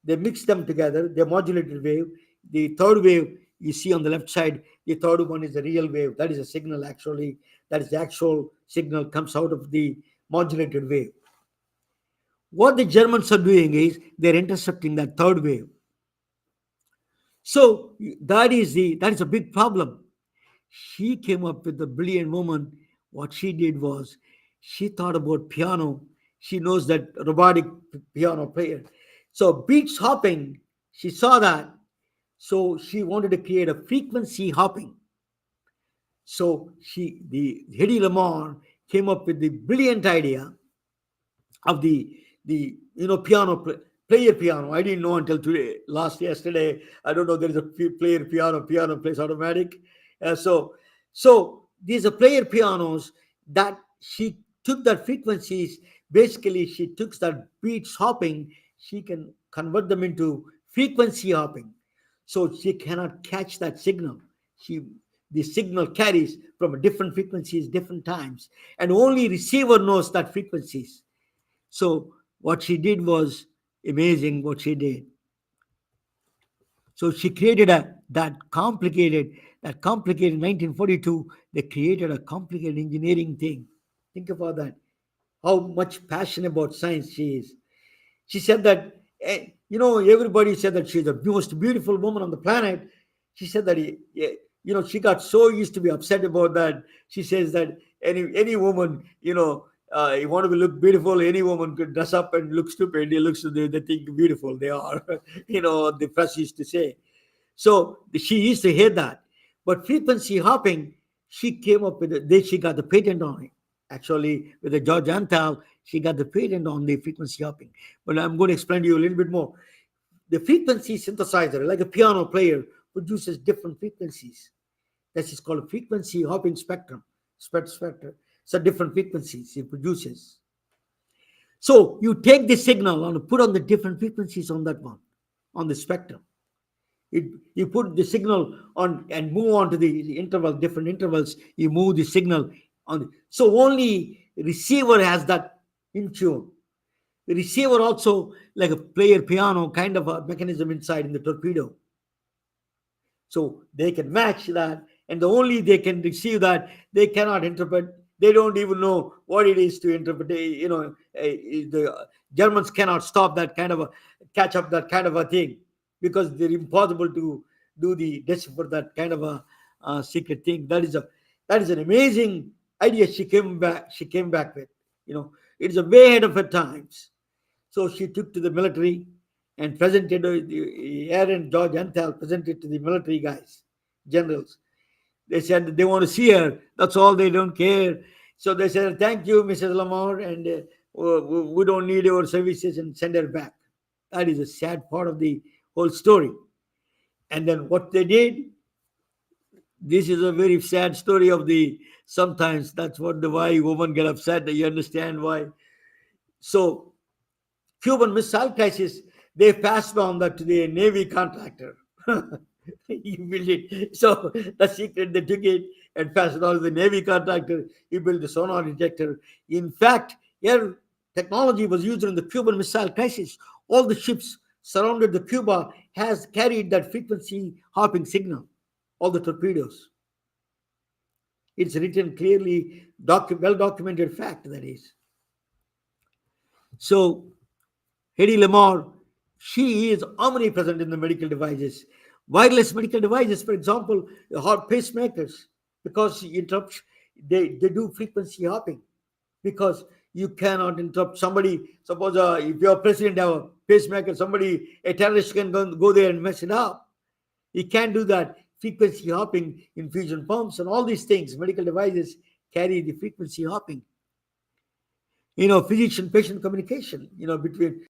They mix them together. They modulated wave. The third wave you see on the left side. The third one is the real wave. That is a signal. Actually, that is the actual signal comes out of the modulated wave. What the Germans are doing is they're intercepting that third wave. So that is a big problem. She came up with the brilliant woman. What she did was she thought about piano. She knows that robotic piano player. So beats hopping, she saw that. So she wanted to create a frequency hopping. So the Hedy Lamarr came up with the brilliant idea of the piano player piano. I didn't know until yesterday. I don't know there is a player piano plays automatic. So these are player pianos that she took that frequencies. Basically, she took that beats hopping. She can convert them into frequency hopping. So she cannot catch that signal. The signal carries from different frequencies, different times, and only receiver knows that frequencies. So what she did was amazing. What she did. So she created that complicated 1942. They created a complicated engineering thing. Think about that. How much passion about science she is. She said that, everybody said that she's the most beautiful woman on the planet. She said that, she got so used to be upset about that. She says that any woman, you want to look beautiful, any woman could dress up and look stupid. They think beautiful they are, the press used to say. So she used to hear that. But frequency hopping, she came up with it. Then she got the patent on it. Actually, with the George Antal, she got the patent on the frequency hopping. But I'm going to explain to you a little bit more. The frequency synthesizer, like a piano player, produces different frequencies. That is called a frequency hopping spectrum. So different frequencies it produces. So you take the signal and put on the different frequencies on that one, on the spectrum. You put the signal on and move on to the different intervals. You move the signal on. So only receiver has that in tune. The receiver also, like a player piano, kind of a mechanism inside in the torpedo. So they can match that and the only they can receive that, they cannot interpret. They don't even know what it is to interpret. The Germans cannot stop that kind of a catch up that kind of a thing, because they're impossible to do the decipher that kind of a secret thing. That is an amazing idea she came back with. It's a way ahead of her times. So she took to the military and presented Aaron George Anthal presented to the military guys, generals. They said that they want to see her. That's all. They don't care. So they said, "Thank you, Mrs. Lamar, and we don't need your services," and send her back. That is a sad part of the whole story. And then what they did, this is a very sad story of the, sometimes that's what the why women get upset. You understand why. So Cuban Missile Crisis, they passed on that to the Navy contractor. He built it. So the secret, they took it and passed it on to the Navy contractor. He built the sonar detector. In fact, air technology was used in the Cuban Missile Crisis. All the ships surrounded the Cuba has carried that frequency hopping signal. All the torpedoes. It's written clearly, well documented fact, that is. So Hedy Lamar, she is omnipresent in the medical devices. Wireless medical devices, for example, heart pacemakers, because they do frequency hopping, because you cannot interrupt somebody. Suppose if your president have a pacemaker, a terrorist can go there and mess it up. You can't do that. Frequency hopping, infusion pumps, and all these things, medical devices carry the frequency hopping. Physician-patient communication, between.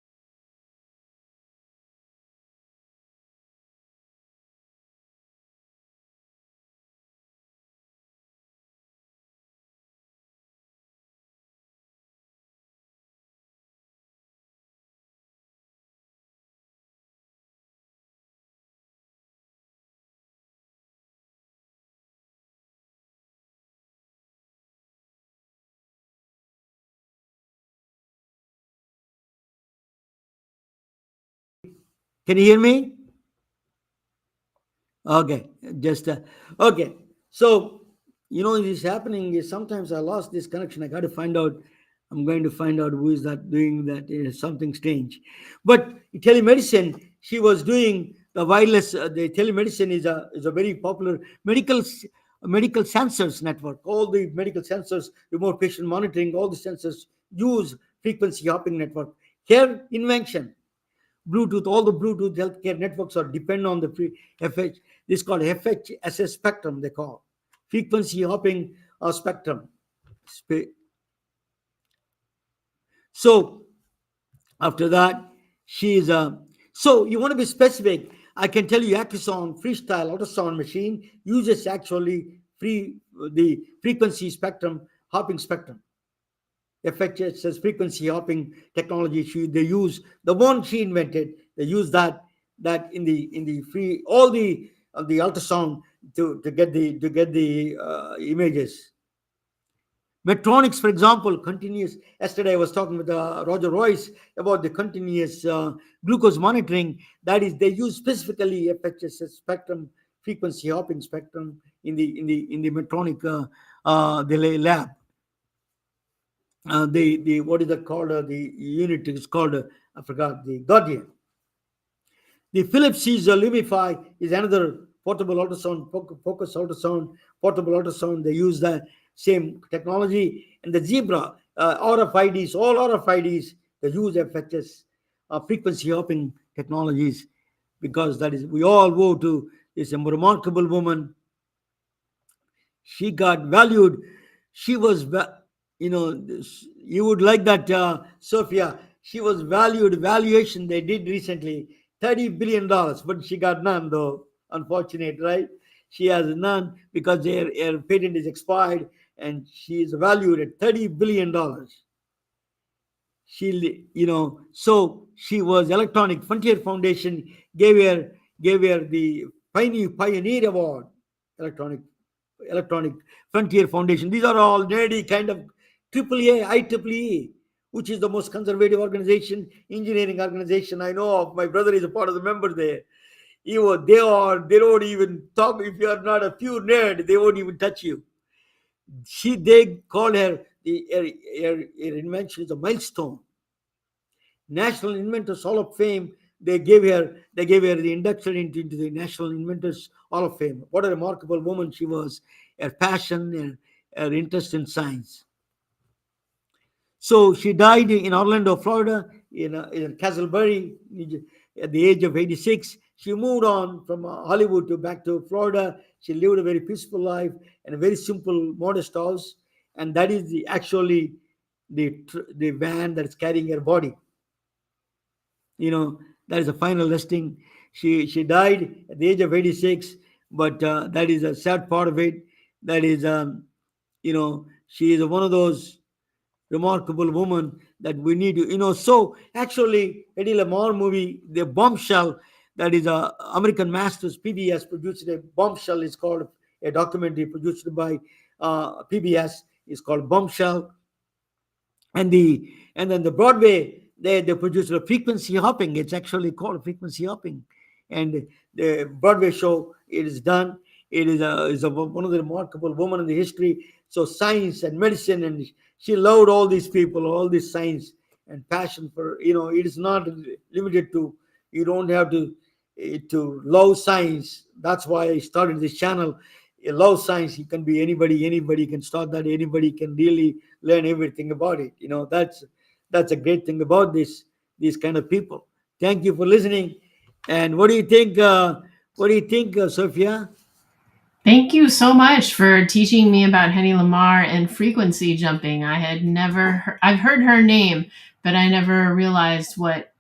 Can you hear me? Okay, just okay. So this happening is sometimes I lost this connection. I got to find out. I'm going to find out who is that doing that. Is something strange, but telemedicine. She was doing the wireless. The telemedicine is a very popular medical sensors network. All the medical sensors, remote patient monitoring, all the sensors use frequency hopping network. Here, invention. Bluetooth, all the Bluetooth healthcare networks are depend on the FH. This is called FHSS spectrum. They call frequency hopping spectrum. So after that, she is a. So you want to be specific? I can tell you, Accuson freestyle ultrasound machine uses actually the frequency spectrum hopping spectrum. FHS frequency hopping technology. They use the one she invented. They use that in the free all the ultrasound to get the images. Medtronics, for example, continuous. Yesterday, I was talking with Roger Royce about the continuous glucose monitoring. That is, they use specifically FHS spectrum, frequency hopping spectrum in the Medtronic the lab. The what is that called? The unit is called I forgot, the Guardian. The Philips Lumify is another portable ultrasound, focus ultrasound, portable ultrasound. They use that same technology. And the Zebra RFIDs, all RFIDs, they use FHS frequency hopping technologies, because that is, we all go to this remarkable woman. She got valued. She was, you would like that, Sophia. She was valuation they did recently, $30 billion, but she got none, though. Unfortunate, right? She has none because her patent is expired, and she is valued at $30 billion. So she was Electronic Frontier Foundation gave her the Pioneer Award. Electronic Frontier Foundation. These are all nerdy kind of AAA, IEEE, which is the most conservative organization, engineering organization I know of. My brother is a part of the member there. They don't even talk. If you are not a pure nerd, they won't even touch you. They call her her invention is a milestone. National Inventors Hall of Fame. They gave her the induction into the National Inventors Hall of Fame. What a remarkable woman she was. Her passion and her interest in science. So she died in Orlando, Florida, in Castleberry, at the age of 86. She moved on from Hollywood to back to Florida. She lived a very peaceful life and a very simple, modest house, and that is actually the van that is carrying her body. That is the final listing. She died at the age of 86, but that is a sad part of it. That is, she is one of those remarkable woman that we need to, so actually Eddie Lamar movie, the Bombshell, that is a American Masters, PBS produced a Bombshell, is called a documentary produced by PBS, is called Bombshell. And then the Broadway, they produced a Frequency Hopping. It's actually called Frequency Hopping, and the Broadway show, it is done. It is one of the remarkable women in the history. So science and medicine, and she loved all these people, all this science and passion for, it is not limited to, you don't have to love science. That's why I started this channel. Love science. You can be anybody can start that. Anybody can really learn everything about it. That's a great thing about these kind of people. Thank you for listening. And what do you think? Sophia? Thank you so much for teaching me about Henny Lamar and frequency jumping. I had never I've heard her name, but I never realized what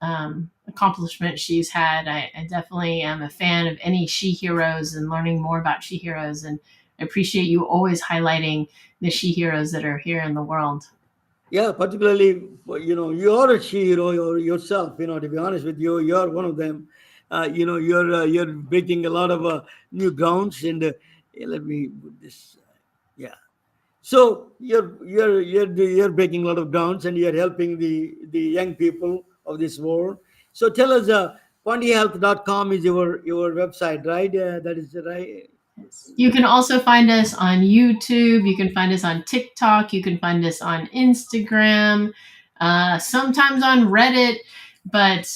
accomplishment she's had. I definitely am a fan of any she heroes and learning more about she heroes, and I appreciate you always highlighting the she heroes that are here in the world. Yeah, particularly, you are a hero yourself. To be honest with you, you're one of them. You're breaking a lot of new grounds. And let me put this. Yeah. So you're breaking a lot of grounds, and you're helping the young people of this world. So tell us, pandiahealth.com is your website, right? That is right. You can also find us on YouTube. You can find us on TikTok. You can find us on Instagram, sometimes on Reddit, but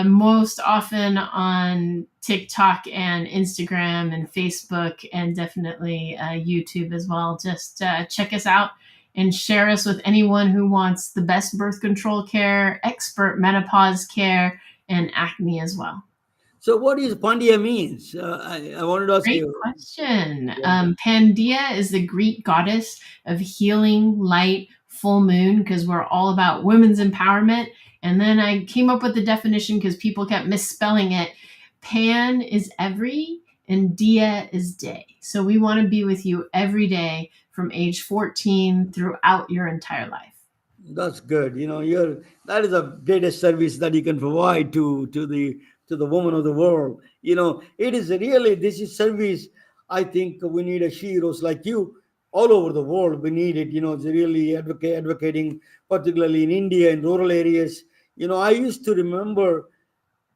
most often on TikTok and Instagram and Facebook, and definitely YouTube as well. Just check us out and share us with anyone who wants the best birth control care, expert menopause care, and acne as well. So what is Pandia means? I wanted to ask Great you. question. Yeah. Pandia is the Greek goddess of healing, light, full moon, because we're all about women's empowerment. And then I came up with the definition because people kept misspelling it. Pan is every, and dia is day. So we want to be with you every day from age 14 throughout your entire life. That's good. That is the greatest service that you can provide to the woman of the world. It is really, this is service. I think we need a heroes like you all over the world. We need it. It's really advocating, particularly in India, in rural areas. I used to remember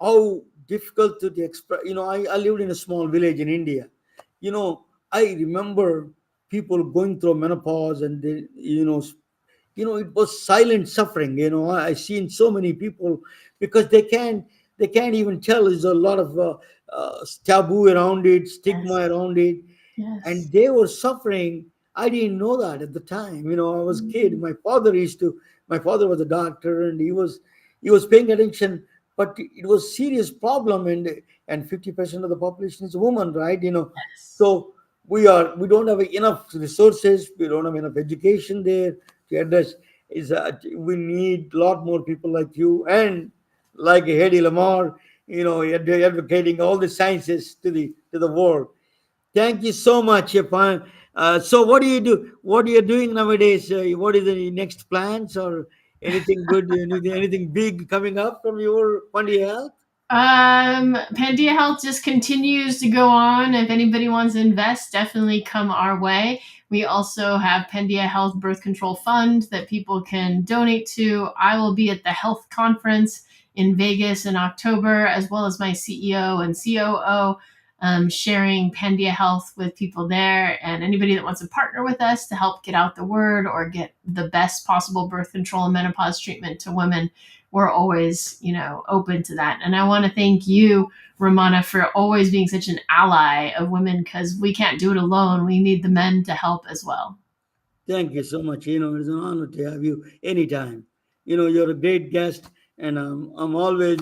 how difficult to express. I lived in a small village in India. I remember people going through menopause, and it was silent suffering. I seen so many people, because they can't even tell. There's a lot of taboo around it, stigma Yes. around it, Yes. and they were suffering. I didn't know that at the time. I was a kid. My father was a doctor, and he was paying attention, but it was serious problem. And 50% of the population is women, right? Yes. So we don't have enough resources. We don't have enough education there to address. Is that we need a lot more people like you, and like Hedy Lamar, advocating all the sciences to the world. Thank you so much, Yapan. So what do you do? What are you doing nowadays? What is the next plans, or anything good? Anything big coming up from your Pandia Health? Pandia Health just continues to go on. If anybody wants to invest, definitely come our way. We also have Pandia Health Birth Control Fund that people can donate to. I will be at the health conference in Vegas in October, as well as my CEO and COO, sharing Pandia Health with people there. And anybody that wants to partner with us to help get out the word or get the best possible birth control and menopause treatment to women, we're always, open to that. And I want to thank you, Ramana, for always being such an ally of women, because we can't do it alone. We need the men to help as well. Thank you so much. It's an honor to have you anytime. You're a great guest, and I'm always